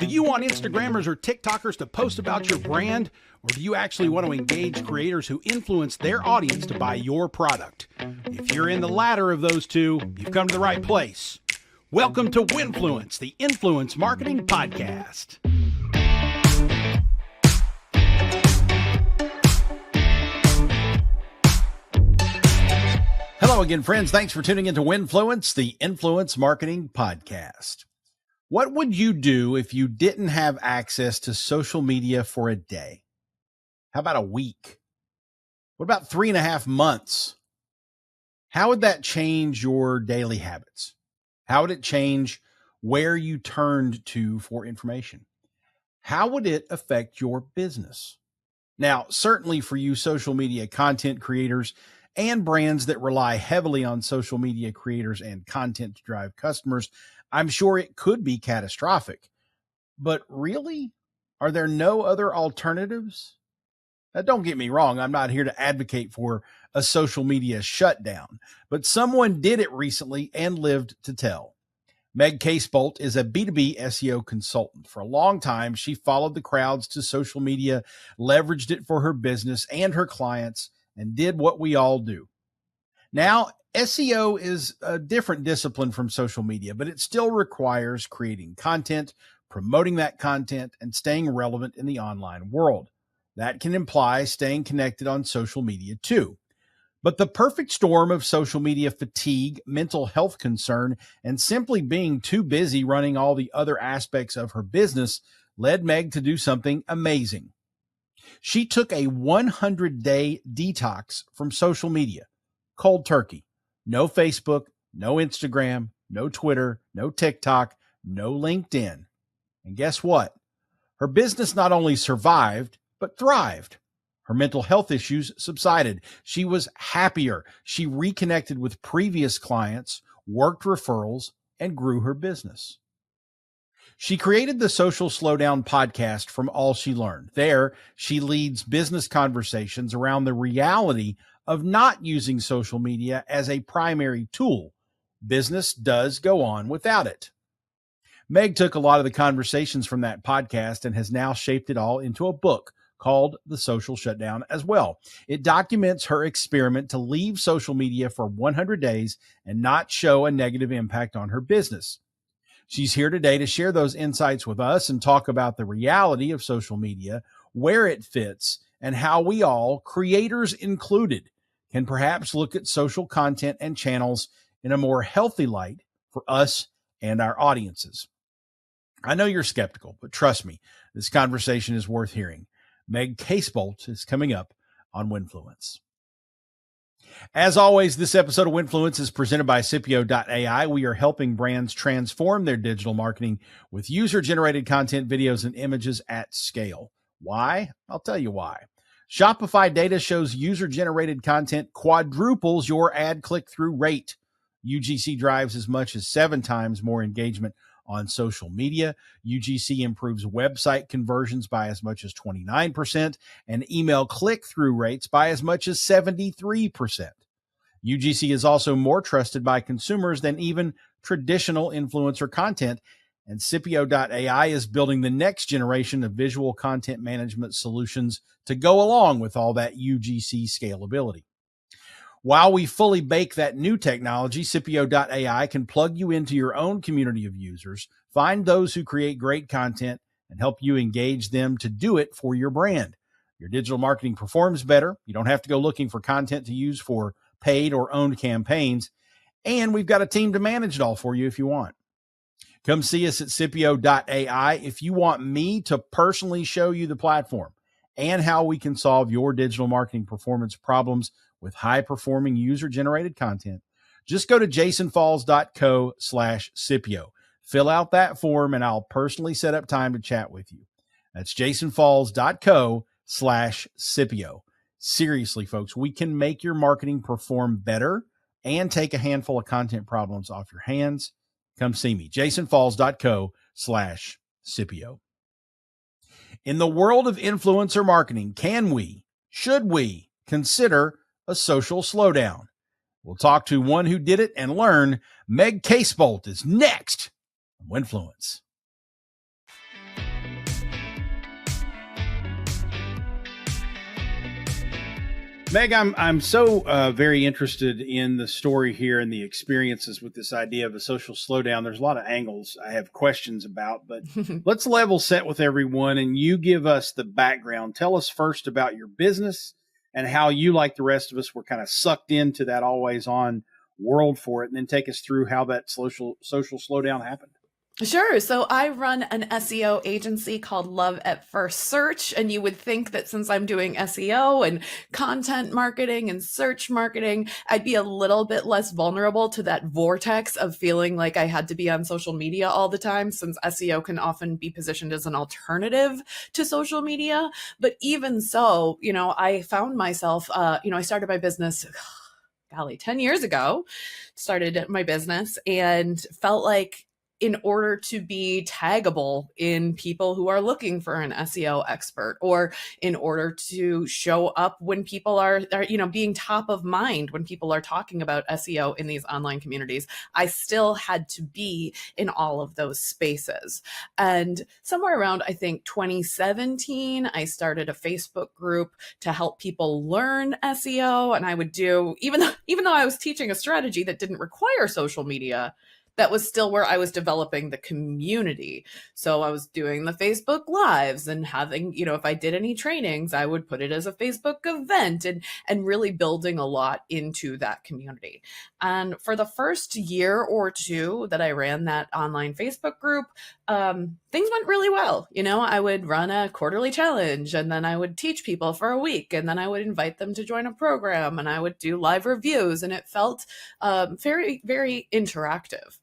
Do you want Instagrammers or TikTokers to post about your brand? Or do you actually want to engage creators who influence their audience to buy your product? If you're in the latter of those two, you've come to the right place. Welcome to Winfluence, the Influence Marketing Podcast. Hello again, friends. Thanks for tuning into Winfluence, the Influence Marketing Podcast. What would you do if you didn't have access to social media for a day? How about a week? What about 3.5 months? How would that change your daily habits? How would it change where you turned to for information? How would it affect your business? Now, certainly for you social media content creators and brands that rely heavily on social media creators and content to drive customers, I'm sure it could be catastrophic. But really, are there no other alternatives? Now, don't get me wrong, I'm not here to advocate for a social media shutdown, but someone did it recently and lived to tell. Meg Casebolt is a B2B SEO consultant. For a long time, she followed the crowds to social media, leveraged it for her business and her clients, and did what we all do. Now, SEO is a different discipline from social media, but it still requires creating content, promoting that content, and staying relevant in the online world. That can imply staying connected on social media too. But the perfect storm of social media fatigue, mental health concern, and simply being too busy running all the other aspects of her business led Meg to do something amazing. She took a 100-day detox from social media, cold turkey. No Facebook, no Instagram, no Twitter, no TikTok, no LinkedIn. And guess what? Her business not only survived, but thrived. Her mental health issues subsided. She was happier. She reconnected with previous clients, worked referrals, and grew her business. She created the Social Slowdown podcast from all she learned. There, she leads business conversations around the reality of not using social media as a primary tool. Business does go on without it. Meg took a lot of the conversations from that podcast and has now shaped it all into a book called The Social Shutdown as well. It documents her experiment to leave social media for 100 days and not show a negative impact on her business. She's here today to share those insights with us and talk about the reality of social media, where it fits, and how we all, creators included, can perhaps look at social content and channels in a more healthy light for us and our audiences. I know you're skeptical, but trust me, this conversation is worth hearing. Meg Casebolt is coming up on Winfluence. As always, this episode of Winfluence is presented by CIPIO.ai. We are helping brands transform their digital marketing with user-generated content, videos, and images at scale. Why? I'll tell you why. Shopify data shows user-generated content quadruples your ad click-through rate. UGC drives as much as 7 times more engagement on social media. UGC improves website conversions by as much as 29% and email click-through rates by as much as 73%. UGC is also more trusted by consumers than even traditional influencer content, and CIPIO.ai is building the next generation of visual content management solutions to go along with all that UGC scalability. While we fully bake that new technology, CIPIO.ai can plug you into your own community of users, find those who create great content, and help you engage them to do it for your brand. Your digital marketing performs better. You don't have to go looking for content to use for paid or owned campaigns, and we've got a team to manage it all for you if you want. Come see us at CIPIO.ai if you want me to personally show you the platform and how we can solve your digital marketing performance problems with high-performing user-generated content. Just go to jasonfalls.co/CIPIO. Fill out that form, and I'll personally set up time to chat with you. That's jasonfalls.co/CIPIO. Seriously, folks, we can make your marketing perform better and take a handful of content problems off your hands. Come see me, jasonfalls.co/CIPIO. In the world of influencer marketing, should we consider a social slowdown? We'll talk to one who did it and learn. Meg Casebolt is next on Winfluence. Meg, I'm so very interested in the story here and the experiences with this idea of a social slowdown. There's a lot of angles I have questions about, but let's level set with everyone and you give us the background. Tell us first about your business and how you, like the rest of us, were kind of sucked into that always on world for it, and then take us through how that social slowdown happened. Sure. So I run an SEO agency called Love at First Search. And you would think that since I'm doing SEO and content marketing and search marketing, I'd be a little bit less vulnerable to that vortex of feeling like I had to be on social media all the time, since SEO can often be positioned as an alternative to social media. But even so, I found myself, I started my business, golly, 10 years ago, started my business and felt like in order to be taggable in people who are looking for an SEO expert, or in order to show up when people are being top of mind when people are talking about SEO in these online communities, I still had to be in all of those spaces. And somewhere around, I think 2017, I started a Facebook group to help people learn SEO. And I would do, even though I was teaching a strategy that didn't require social media, that was still where I was developing the community. So I was doing the Facebook Lives and having, if I did any trainings, I would put it as a Facebook event, and really building a lot into that community. And for the first year or two that I ran that online Facebook group, things went really well. I would run a quarterly challenge, and then I would teach people for a week, and then I would invite them to join a program, and I would do live reviews, and it felt very, very interactive.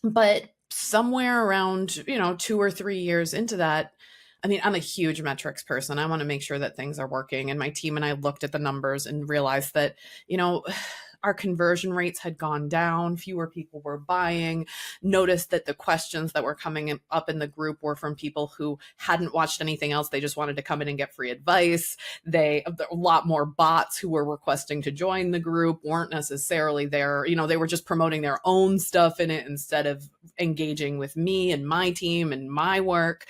But somewhere around, 2 or 3 years into that, I mean, I'm a huge metrics person. I want to make sure that things are working. And my team and I looked at the numbers and realized that, our conversion rates had gone down, fewer people were buying, noticed that the questions that were coming up in the group were from people who hadn't watched anything else. They just wanted to come in and get free advice. A lot more bots who were requesting to join the group weren't necessarily there. They were just promoting their own stuff in it instead of engaging with me and my team and my work.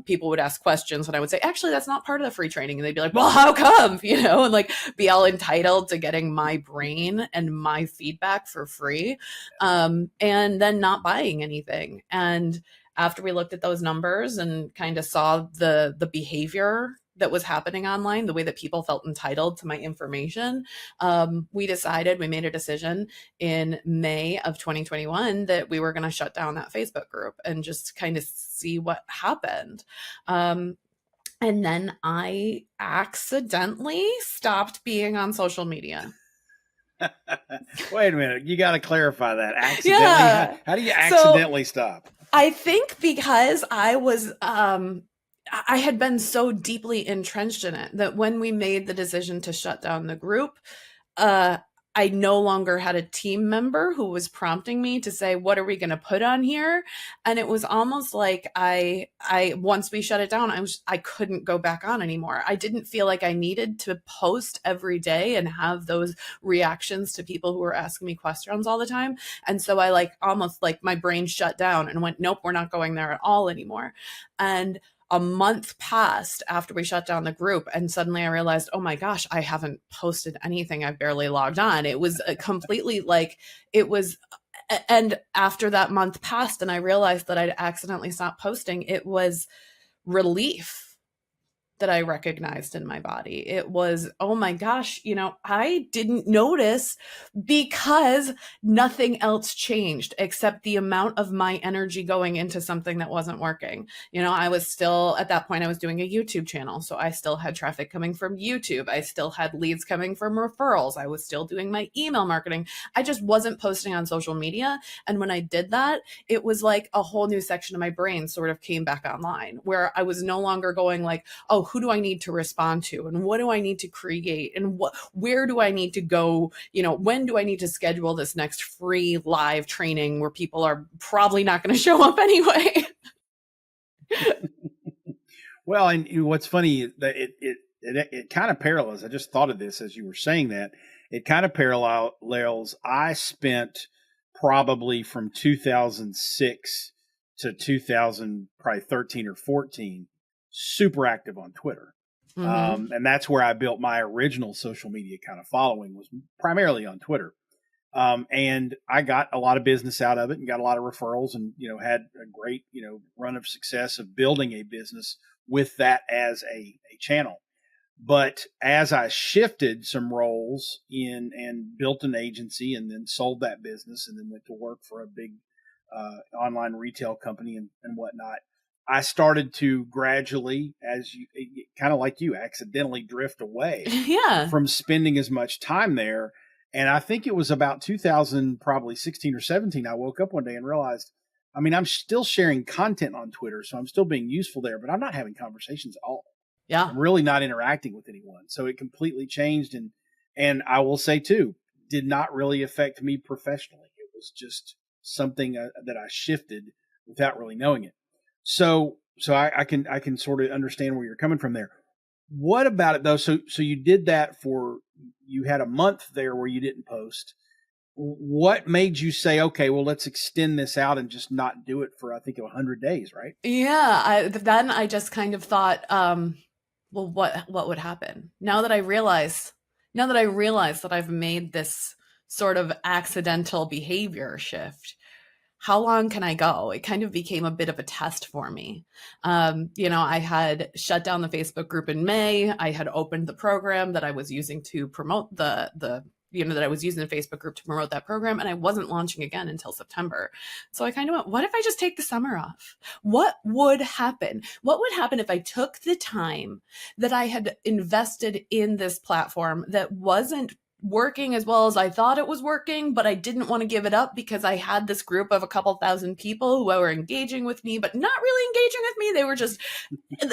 People would ask questions and I would say, actually, that's not part of the free training. And they'd be like, well, how come? And like be all entitled to getting my brain and my feedback for free, and then not buying anything. And after we looked at those numbers and kind of saw the behavior that was happening online, the way that people felt entitled to my information, we made a decision in May of 2021 that we were going to shut down that Facebook group and just kind of see what happened. And then I accidentally stopped being on social media. Wait a minute. You got to clarify that. Accidentally? Yeah. How do you accidentally stop? I think because I had been so deeply entrenched in it that when we made the decision to shut down the group, I no longer had a team member who was prompting me to say, what are we going to put on here? And it was almost like once we shut it down, I couldn't go back on anymore. I didn't feel like I needed to post every day and have those reactions to people who were asking me questions all the time. And so I almost my brain shut down and went, nope, we're not going there at all anymore. And a month passed after we shut down the group, and suddenly I realized, oh my gosh, I haven't posted anything. I've barely logged on. It was completely and after that month passed and I realized that I'd accidentally stopped posting, it was relief that I recognized in my body. It was, oh my gosh, I didn't notice because nothing else changed except the amount of my energy going into something that wasn't working. I was still, at that point, I was doing a YouTube channel. So I still had traffic coming from YouTube. I still had leads coming from referrals. I was still doing my email marketing. I just wasn't posting on social media. And when I did that, it was like a whole new section of my brain sort of came back online, where I was no longer going like, oh, who do I need to respond to? And what do I need to create? And where do I need to go? When do I need to schedule this next free live training where people are probably not going to show up anyway? Well, and what's funny that it kind of parallels. I just thought of this as you were saying that. It kind of parallels. I spent probably from 2006 to 2013 or 14 super active on Twitter. And that's where I built my original social media kind of following, was primarily on Twitter. And I got a lot of business out of it and got a lot of referrals, and, had a great, run of success of building a business with that as a channel. But as I shifted some roles in and built an agency and then sold that business and then went to work for a big online retail company and whatnot, I started to gradually, kind of like you, accidentally drift away from spending as much time there. And I think it was about 2016 or 17, I woke up one day and realized, I'm still sharing content on Twitter, so I'm still being useful there, but I'm not having conversations at all. Yeah. I'm really not interacting with anyone. So it completely changed. And I will say too, did not really affect me professionally. It was just something that I shifted without really knowing it. So I can sort of understand where you're coming from there. What about it though? So you did that you had a month there where you didn't post. What made you say, okay, well, let's extend this out and just not do it for, I think, 100 days, right? Yeah. Then I just kind of thought, well, what would happen now that I realize that I've made this sort of accidental behavior shift? How long can I go? It kind of became a bit of a test for me. I had shut down the Facebook group in May. I had opened the program that I was using to promote that I was using the Facebook group to promote that program, and I wasn't launching again until September. So I kind of went, what if I just take the summer off? What would happen? What would happen if I took the time that I had invested in this platform that wasn't working as well as I thought it was working, but I didn't want to give it up because I had this group of a couple thousand people who were engaging with me, but not really engaging with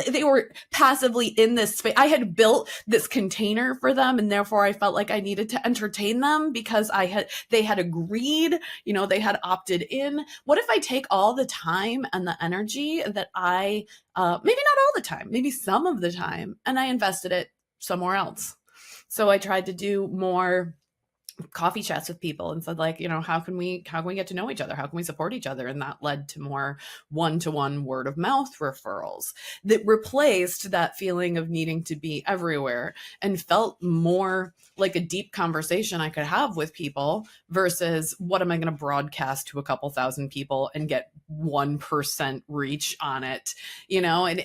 me. They were passively in this space. I had built this container for them, and therefore I felt like I needed to entertain them because they had agreed, they had opted in. What if I take all the time and the energy that maybe not all the time, maybe some of the time, and I invested it somewhere else? So I tried to do more coffee chats with people and said, like, how can we get to know each other? How can we support each other? And that led to more one-to-one word of mouth referrals that replaced that feeling of needing to be everywhere and felt more like a deep conversation I could have with people versus what am I going to broadcast to a couple thousand people and get 1% reach on it, and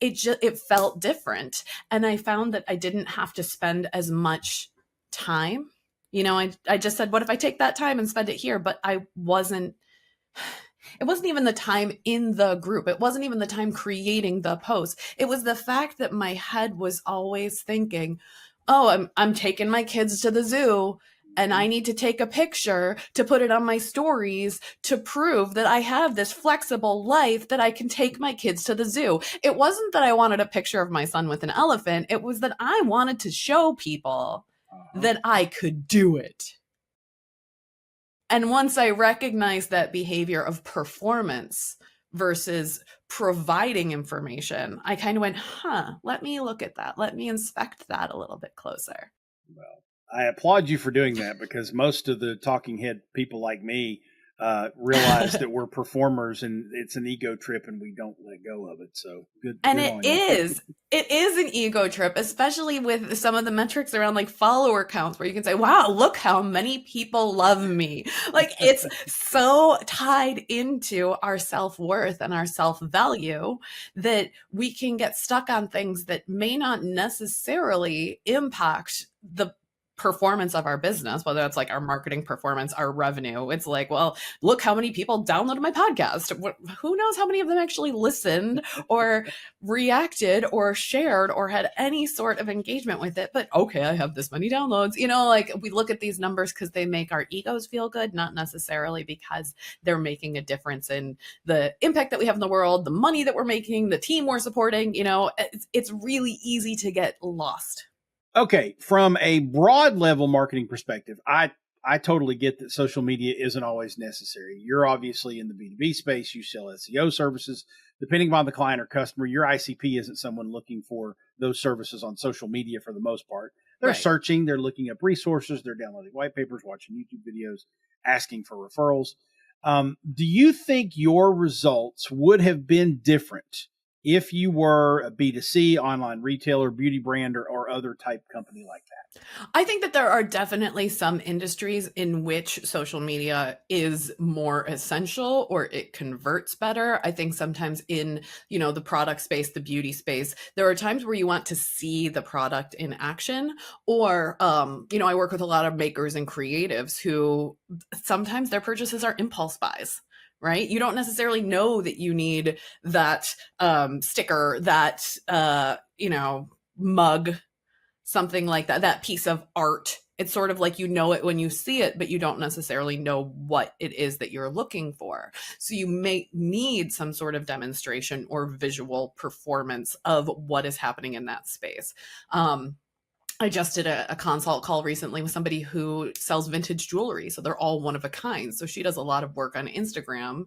it felt different. And I found that I didn't have to spend as much time. I just said, what if I take that time and spend it here? But it wasn't even the time in the group. It wasn't even the time creating the post. It was the fact that my head was always thinking, oh, I'm taking my kids to the zoo, and I need to take a picture to put it on my stories to prove that I have this flexible life that I can take my kids to the zoo. It wasn't that I wanted a picture of my son with an elephant. It was that I wanted to show people that I could do it. And once I recognized that behavior of performance versus providing information, I kind of went, let me look at that. Let me inspect that a little bit closer. Well, I applaud you for doing that, because most of the talking head people like me realize that we're performers and it's an ego trip and we don't let go of it. So good. And it is an ego trip, especially with some of the metrics around like follower counts, where you can say, wow, look how many people love me. Like, it's so tied into our self-worth and our self-value that we can get stuck on things that may not necessarily impact the performance of our business, whether it's like our marketing performance, our revenue. It's like, well, look how many people downloaded my podcast. Who knows how many of them actually listened or reacted or shared or had any sort of engagement with it. But okay, I have this many downloads. Like, we look at these numbers because they make our egos feel good, not necessarily because they're making a difference in the impact that we have in the world, the money that we're making, the team we're supporting. It's really easy to get lost. Okay, from a broad level marketing perspective, I totally get that social media isn't always necessary. You're obviously in the B2B space. You sell SEO services. Depending upon the client or customer, your ICP isn't someone looking for those services on social media for the most part. They're searching, they're looking up resources, they're downloading white papers, watching YouTube videos, asking for referrals. Do you think your results would have been different if you were a B2C online retailer, beauty brand, or other type company like that? I think that there are definitely some industries in which social media is more essential or it converts better. I think sometimes in, the product space, the beauty space, there are times where you want to see the product in action. Or, I work with a lot of makers and creatives who sometimes their purchases are impulse buys. Right? You don't necessarily know that you need that sticker, that, mug, something like that piece of art. It's sort of like it when you see it, but you don't necessarily know what it is that you're looking for. So you may need some sort of demonstration or visual performance of what is happening in that space. I just did a consult call recently with somebody who sells vintage jewelry. So they're all one of a kind. So she does a lot of work on Instagram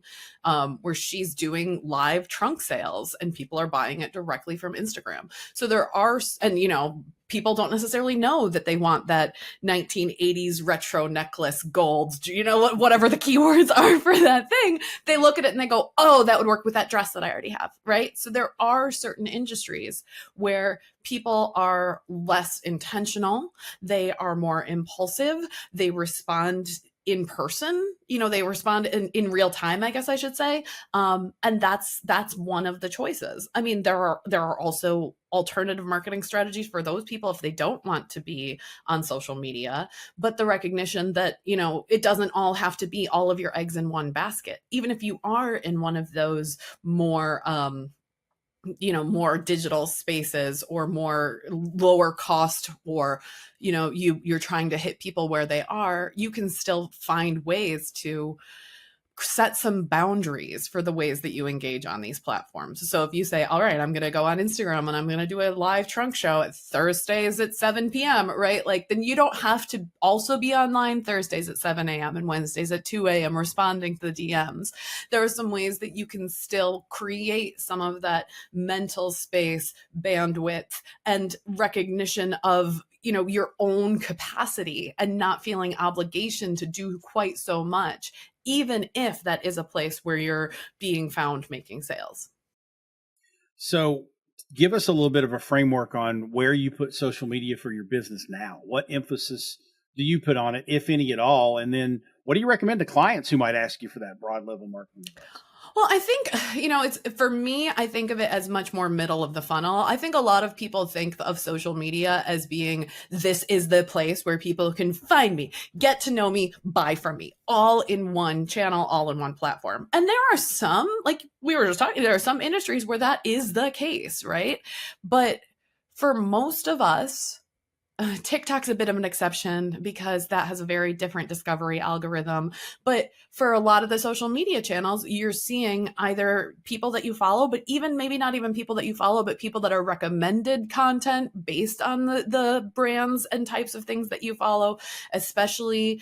where she's doing live trunk sales and people are buying it directly from Instagram. So there are, and people don't necessarily know that they want that 1980s retro necklace gold, whatever the keywords are for that thing. They look at it and they go, oh, that would work with that dress that I already have, right? So there are certain industries where people are less intentional. They are more impulsive. They respond in person, they respond in real time, I guess I should say. And that's one of the choices. I mean, there are also alternative marketing strategies for those people if they don't want to be on social media, but the recognition that, it doesn't all have to be all of your eggs in one basket. Even if you are in one of those more, more digital spaces or more lower cost, or, you're trying to hit people where they are, you can still find ways to set some boundaries for the ways that you engage on these platforms. So if you say, all right, I'm going to go on Instagram and I'm going to do a live trunk show at Thursdays at 7 p.m., right? Then you don't have to also be online Thursdays at 7 a.m. and Wednesdays at 2 a.m. responding to the DMs. There are some ways that you can still create some of that mental space, bandwidth, and recognition of your own capacity and not feeling obligation to do quite so much, even if that is a place where you're being found making sales. So give us a little bit of a framework on where you put social media for your business now. What emphasis do you put on it, if any at all? And then what do you recommend to clients who might ask you for that broad level marketing advice? Well, I think, it's for me, I think of it as much more middle of the funnel. I think a lot of people think of social media as being, this is the place where people can find me, get to know me, buy from me, all in one channel, all in one platform. And there are some, like we were just talking, there are some industries where that is the case, right? But for most of us, TikTok's a bit of an exception because that has a very different discovery algorithm. But for a lot of the social media channels, you're seeing either people that you follow, but even maybe not even people that you follow, but people that are recommended content based on the brands and types of things that you follow, especially,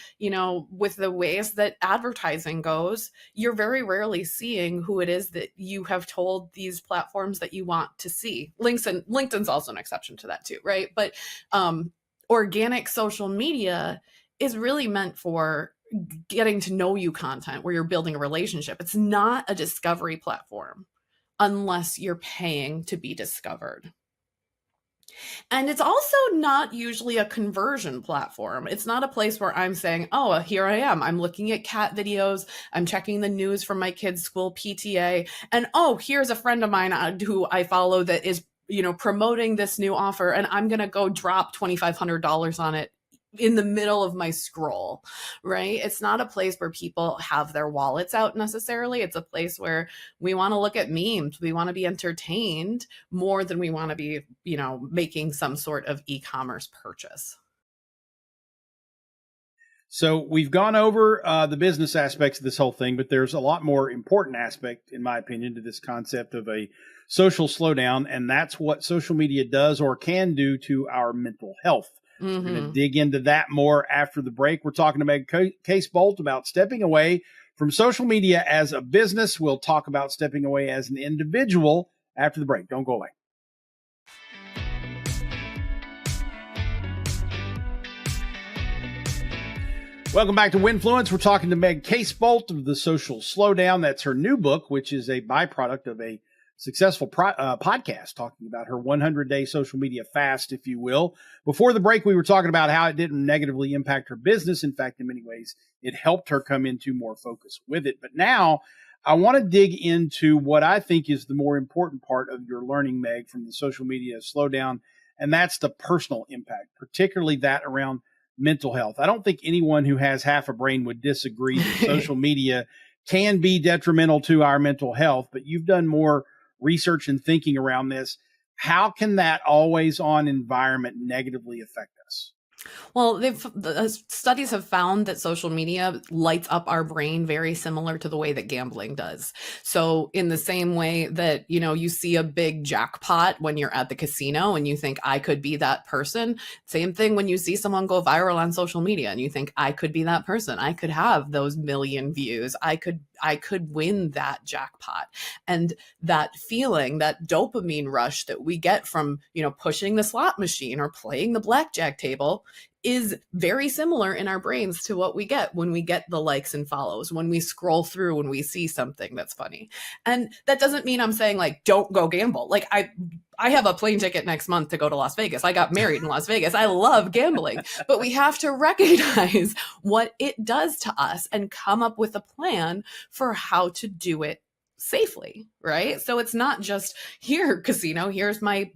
with the ways that advertising goes, you're very rarely seeing who it is that you have told these platforms that you want to see. LinkedIn's also an exception to that too, right? But, organic social media is really meant for getting to know you content where you're building a relationship. It's not a discovery platform unless you're paying to be discovered. And it's also not usually a conversion platform. It's not a place where I'm saying, oh, here I am. I'm looking at cat videos. I'm checking the news from my kids' school PTA. And oh, here's a friend of mine who I follow that is promoting this new offer, and I'm going to go drop $2,500 on it in the middle of my scroll, right? It's not a place where people have their wallets out necessarily. It's a place where we want to look at memes. We want to be entertained more than we want to be, making some sort of e-commerce purchase. So we've gone over the business aspects of this whole thing, but there's a lot more important aspect, in my opinion, to this concept of a social slowdown, and that's what social media does or can do to our mental health. Mm-hmm. We're going to dig into that more after the break. We're talking to Meg Casebolt about stepping away from social media as a business. We'll talk about stepping away as an individual after the break. Don't go away. Welcome back to Winfluence. We're talking to Meg Casebolt of the Social Slowdown. That's her new book, which is a byproduct of a successful podcast talking about her 100-day social media fast, if you will. Before the break, we were talking about how it didn't negatively impact her business. In fact, in many ways, it helped her come into more focus with it. But now I want to dig into what I think is the more important part of your learning, Meg, from the social media slowdown, and that's the personal impact, particularly that around mental health. I don't think anyone who has half a brain would disagree that social media can be detrimental to our mental health, but you've done more research and thinking around this. How can that always on environment negatively affect us? Well, the studies have found that social media lights up our brain very similar to the way that gambling does. So in the same way that, you see a big jackpot when you're at the casino and you think I could be that person, same thing when you see someone go viral on social media and you think I could be that person. I could have those million views. I could win that jackpot. And that feeling, that dopamine rush that we get from, pushing the slot machine or playing the blackjack table is very similar in our brains to what we get when we get the likes and follows, when we scroll through, when we see something that's funny. And that doesn't mean I'm saying don't go gamble. I have a plane ticket next month to go to Las Vegas. I got married in Las Vegas. I love gambling, but we have to recognize what it does to us and come up with a plan for how to do it safely, right? So it's not just here, casino, here's my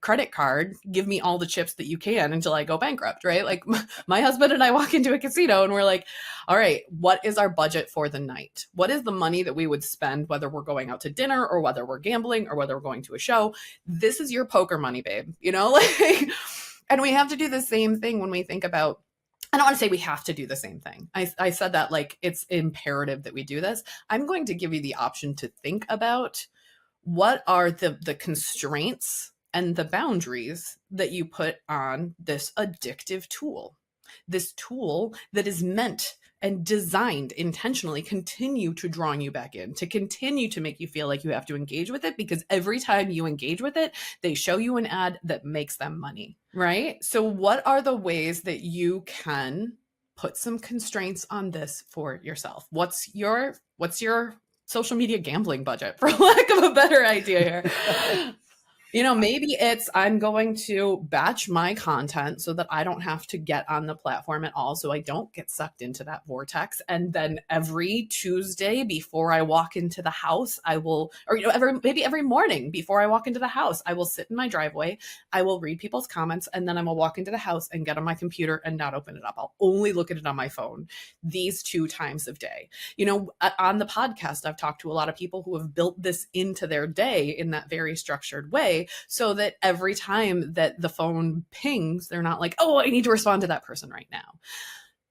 credit card, give me all the chips that you can until I go bankrupt, right? Like my husband and I walk into a casino and we're like, all right, what is our budget for the night? What is the money that we would spend, whether we're going out to dinner or whether we're gambling or whether we're going to a show? This is your poker money, babe, and we have to do the same thing when we think about, I don't want to say we have to do the same thing. I said that like it's imperative that we do this. I'm going to give you the option to think about what are the constraints and the boundaries that you put on this addictive tool. This tool that is meant and designed intentionally continue to drawing you back in, to continue to make you feel like you have to engage with it, because every time you engage with it, they show you an ad that makes them money, right? So what are the ways that you can put some constraints on this for yourself? What's your social media gambling budget, for lack of a better idea here? Maybe it's I'm going to batch my content so that I don't have to get on the platform at all, so I don't get sucked into that vortex. And then every Tuesday before I walk into the house, I will, or maybe every morning before I walk into the house, I will sit in my driveway, I will read people's comments, and then I will walk into the house and get on my computer and not open it up. I'll only look at it on my phone these 2 times a day. On the podcast, I've talked to a lot of people who have built this into their day in that very structured way, so that every time that the phone pings, they're not like, oh, I need to respond to that person right now.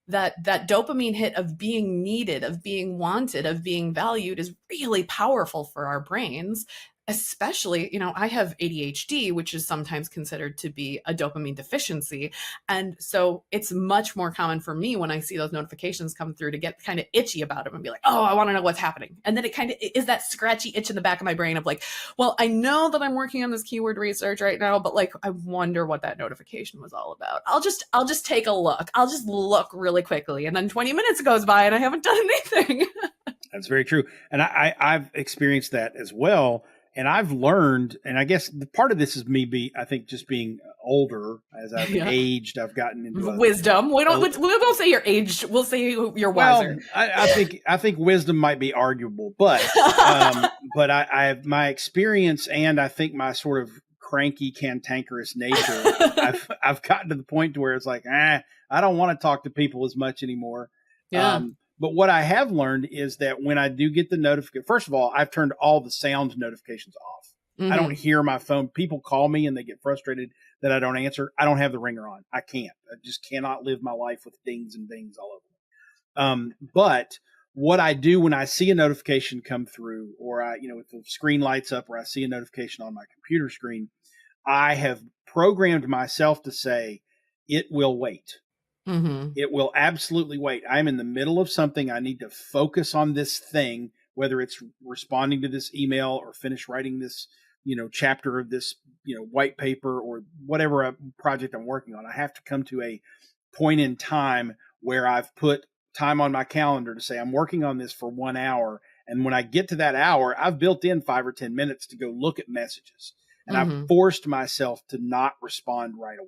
That dopamine hit of being needed, of being wanted, of being valued is really powerful for our brains. Especially, I have ADHD, which is sometimes considered to be a dopamine deficiency. And so it's much more common for me when I see those notifications come through to get kind of itchy about them and be like, oh, I want to know what's happening. And then it kind of is that scratchy itch in the back of my brain of like, well, I know that I'm working on this keyword research right now, but I wonder what that notification was all about. I'll just take a look. I'll just look really quickly. And then 20 minutes goes by and I haven't done anything. That's very true. And I've experienced that as well. And I've learned, and I guess the part of this is me I think just being older as I've aged, I've gotten into wisdom. We won't say you're aged. We'll say you're wiser. I think wisdom might be arguable, but but I have my experience, and I think my sort of cranky, cantankerous nature. I've gotten to the point to where it's like, I don't want to talk to people as much anymore. Yeah. But what I have learned is that when I do get the notification, first of all, I've turned all the sound notifications off. Mm-hmm. I don't hear my phone. People call me and they get frustrated that I don't answer. I don't have the ringer on. I can't. I just cannot live my life with dings and dings all over me. But what I do when I see a notification come through, or if the screen lights up or I see a notification on my computer screen, I have programmed myself to say, it will wait. Mm-hmm. It will absolutely wait. I'm in the middle of something. I need to focus on this thing, whether it's responding to this email or finish writing this, chapter of this, white paper or whatever project I'm working on. I have to come to a point in time where I've put time on my calendar to say, I'm working on this for 1 hour And when I get to that hour, I've built in 5 or 10 minutes to go look at messages. And Mm-hmm. I've forced myself to not respond right away.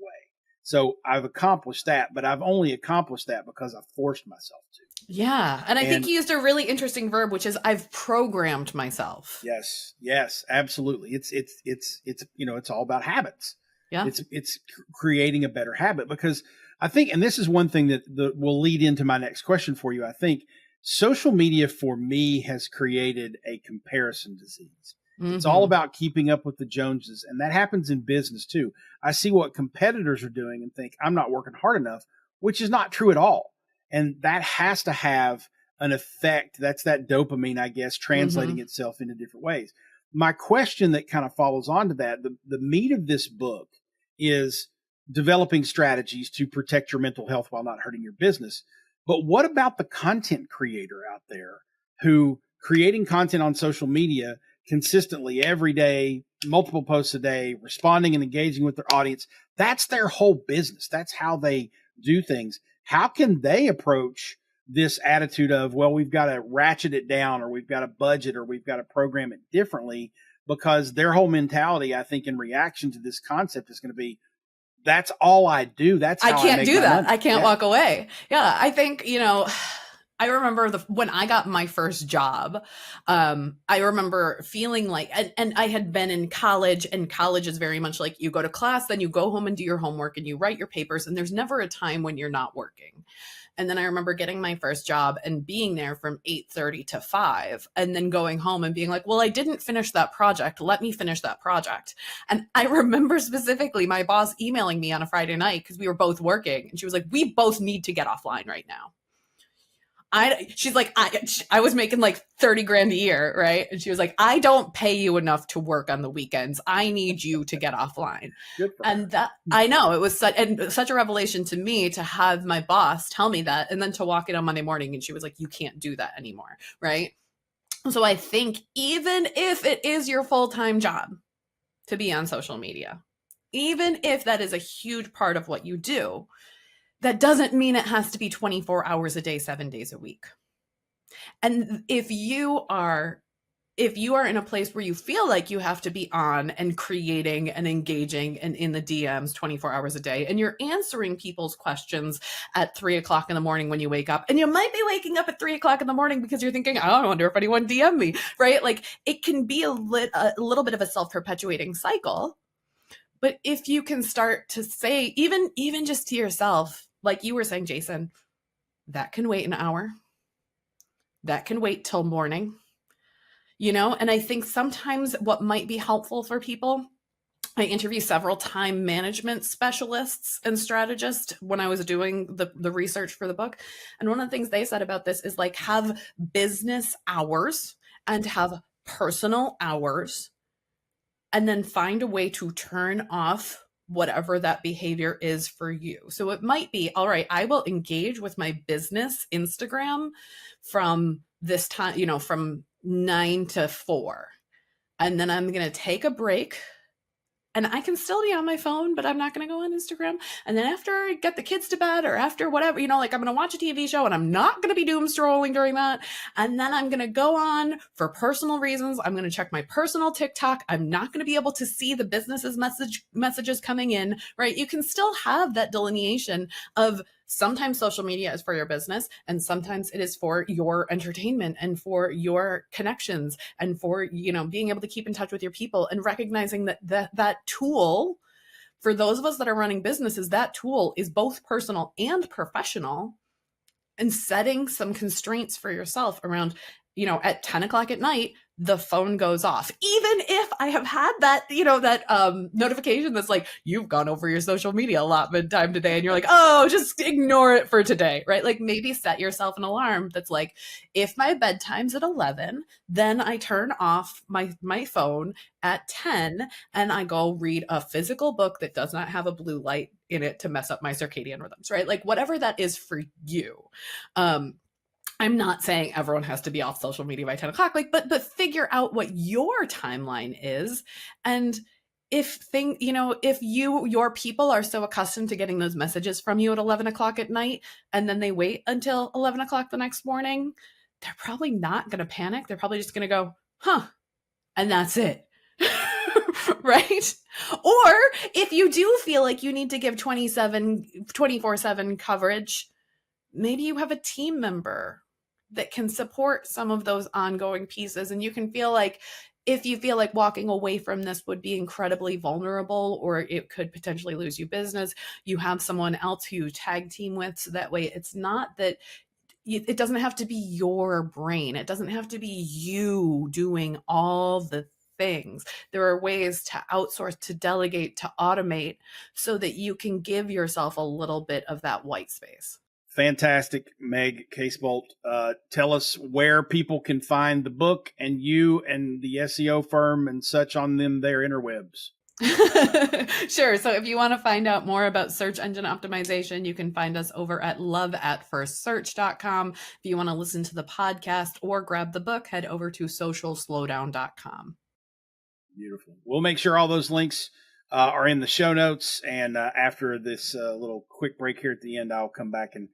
So I've accomplished that, but I've only accomplished that because I've forced myself to. Yeah. And I think you used a really interesting verb, which is I've programmed myself. Yes, absolutely. It's it's all about habits. Yeah. It's creating a better habit, because I think, and this is one thing that will lead into my next question for you. I think social media for me has created a comparison disease. Mm-hmm. It's all about keeping up with the Joneses. And that happens in business too. I see what competitors are doing and think I'm not working hard enough, which is not true at all. And that has to have an effect. That's that dopamine, I guess, translating itself into different ways. My question that kind of follows on to that, the meat of this book is developing strategies to protect your mental health while not hurting your business. But what about the content creator out there who creating content on social media consistently every day, multiple posts a day, responding and engaging with their audience? That's their whole business. That's how they do things. How can they approach this attitude of, well, we've got to ratchet it down, or we've got to budget, or we've got to program it differently? Because their whole mentality, I think, in reaction to this concept is going to be, that's all I do. That's how I can't do that. Money. I can't walk away. Yeah. I think, I remember when I got my first job, I remember feeling like, and I had been in college, and college is very much like you go to class, then you go home and do your homework and you write your papers, and there's never a time when you're not working. And then I remember getting my first job and being there from 8:30 to 5, and then going home and being like, well, I didn't finish that project. Let me finish that project. And I remember specifically my boss emailing me on a Friday night because we were both working. And she was like, we both need to get offline right now. She's like, I was making like 30 grand a year, right? And she was like, I don't pay you enough to work on the weekends. I need you to get offline. And that, I know, it was such a revelation to me to have my boss tell me that, and then to walk in on Monday morning and she was like, you can't do that anymore, right? So I think even if it is your full-time job to be on social media, even if that is a huge part of what you do, that doesn't mean it has to be 24 hours a day, 7 days a week. And if you are in a place where you feel like you have to be on and creating and engaging and in the DMs 24 hours a day, and you're answering people's questions at 3:00 in the morning when you wake up, and you might be waking up at 3:00 in the morning because you're thinking, I wonder if anyone DM'd me, right? Like, it can be a little bit of a self-perpetuating cycle. But if you can start to say, even just to yourself, like you were saying, Jason, that can wait an hour. That can wait till morning, and I think sometimes what might be helpful for people, I interviewed several time management specialists and strategists when I was doing the research for the book. And one of the things they said about this is like, have business hours and have personal hours, and then find a way to turn off whatever that behavior is for you. So it might be, all right, I will engage with my business Instagram from this time, from 9 to 4. And then I'm going to take a break, and I can still be on my phone, but I'm not going to go on Instagram. And then after I get the kids to bed, or after whatever, like I'm going to watch a TV show, and I'm not going to be doom scrolling during that. And then I'm going to go on for personal reasons. I'm going to check my personal TikTok. I'm not going to be able to see the business's messages coming in, right? You can still have that delineation of, sometimes social media is for your business, and sometimes it is for your entertainment and for your connections and for, being able to keep in touch with your people, and recognizing that tool, for those of us that are running businesses, that tool is both personal and professional, and setting some constraints for yourself around, at 10 o'clock at night, the phone goes off. Even if I have had that, that notification that's like, you've gone over your social media allotment time today, and you're like, oh, just ignore it for today, right? Like, maybe set yourself an alarm that's like, if my bedtime's at 11, then I turn off my phone at 10, and I go read a physical book that does not have a blue light in it to mess up my circadian rhythms, right? Like, whatever that is for you. I'm not saying everyone has to be off social media by 10 o'clock, but figure out what your timeline is. And if your people are so accustomed to getting those messages from you at 11 o'clock at night, and then they wait until 11 o'clock the next morning, they're probably not going to panic. They're probably just going to go, huh, and that's it. Right? Or if you do feel like you need to give 24/7 coverage, maybe you have a team member that can support some of those ongoing pieces. And you can feel like, if you feel like walking away from this would be incredibly vulnerable, or it could potentially lose you business, you have someone else who you tag team with. So that way it's not that it doesn't have to be your brain. It doesn't have to be you doing all the things. There are ways to outsource, to delegate, to automate, so that you can give yourself a little bit of that white space. Fantastic, Meg Casebolt. Tell us where people can find the book and you and the SEO firm and such on them their interwebs. Sure. So if you want to find out more about search engine optimization, you can find us over at loveatfirstsearch.com. If you want to listen to the podcast or grab the book, head over to socialslowdown.com. Beautiful. We'll make sure all those links are in the show notes. And after this little quick break here at the end, I'll come back and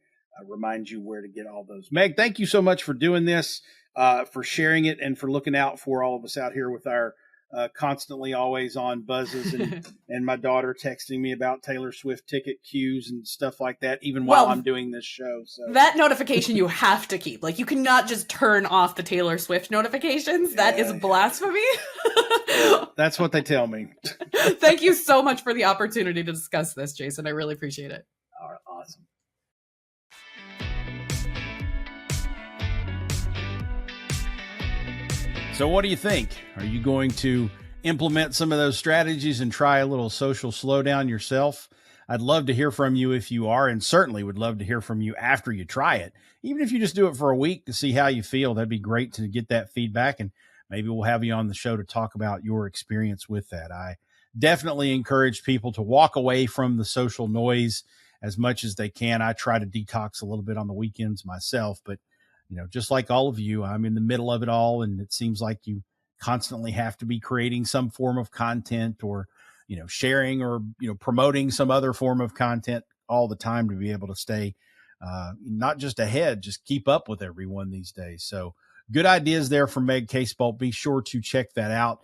remind you where to get all those. Meg, thank you so much for doing this, for sharing it, and for looking out for all of us out here with our constantly always on buzzes and my daughter texting me about Taylor Swift ticket queues and stuff like that, even while I'm doing this show. So that notification you have to keep. Like, you cannot just turn off the Taylor Swift notifications. Yeah. That is blasphemy. That's what they tell me. Thank you so much for the opportunity to discuss this, Jason. I really appreciate it. All right, awesome. So what do you think? Are you going to implement some of those strategies and try a little social slowdown yourself? I'd love to hear from you if you are, and certainly would love to hear from you after you try it. Even if you just do it for a week to see how you feel, that'd be great to get that feedback, and maybe we'll have you on the show to talk about your experience with that. I definitely encourage people to walk away from the social noise as much as they can. I try to detox a little bit on the weekends myself, but just like all of you, I'm in the middle of it all. And it seems like you constantly have to be creating some form of content, or, sharing or, promoting some other form of content all the time to be able to stay not just ahead, just keep up with everyone these days. So good ideas there from Meg Casebolt. Be sure to check that out.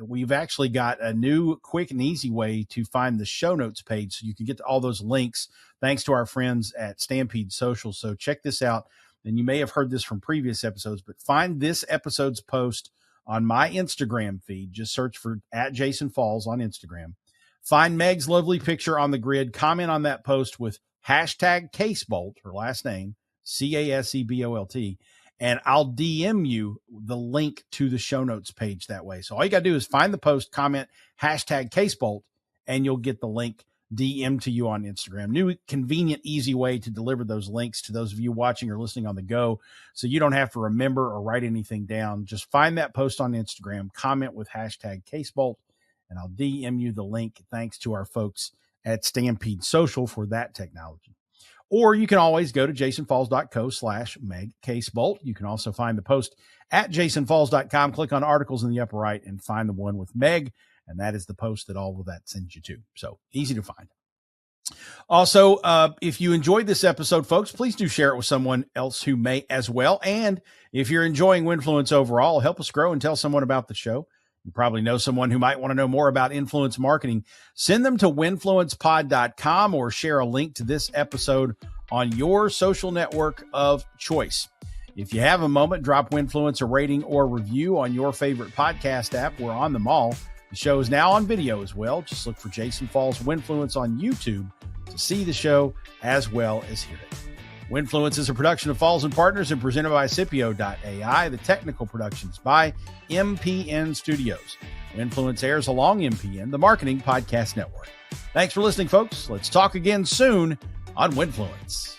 We've actually got a new quick and easy way to find the show notes page, so you can get to all those links thanks to our friends at Stampede Social. So check this out. And you may have heard this from previous episodes, but find this episode's post on my Instagram feed. Just search for @JasonFalls on Instagram. Find Meg's lovely picture on the grid. Comment on that post with #Casebolt, her last name, Casebolt. And I'll DM you the link to the show notes page that way. So all you got to do is find the post, comment #Casebolt, and you'll get the link DM to you on Instagram. New, convenient, easy way to deliver those links to those of you watching or listening on the go, so you don't have to remember or write anything down. Just find that post on Instagram, comment with #Casebolt, and I'll DM you the link, thanks to our folks at Stampede Social for that technology. Or you can always go to jasonfalls.co/Meg Casebolt. You can also find the post at jasonfalls.com. Click on articles in the upper right and find the one with Meg. And that is the post that all of that sends you to. So easy to find. Also, if you enjoyed this episode, folks, please do share it with someone else who may as well. And if you're enjoying Winfluence overall, help us grow and tell someone about the show. You probably know someone who might want to know more about influence marketing. Send them to winfluencepod.com or share a link to this episode on your social network of choice. If you have a moment, drop Winfluence a rating or review on your favorite podcast app. We're on them all. The show is now on video as well. Just look for Jason Falls Winfluence on YouTube to see the show as well as hear it. Winfluence is a production of Falls & Partners and presented by CIPIO.ai. The technical productions by MPN Studios. Winfluence airs along MPN, the marketing podcast network. Thanks for listening, folks. Let's talk again soon on Winfluence.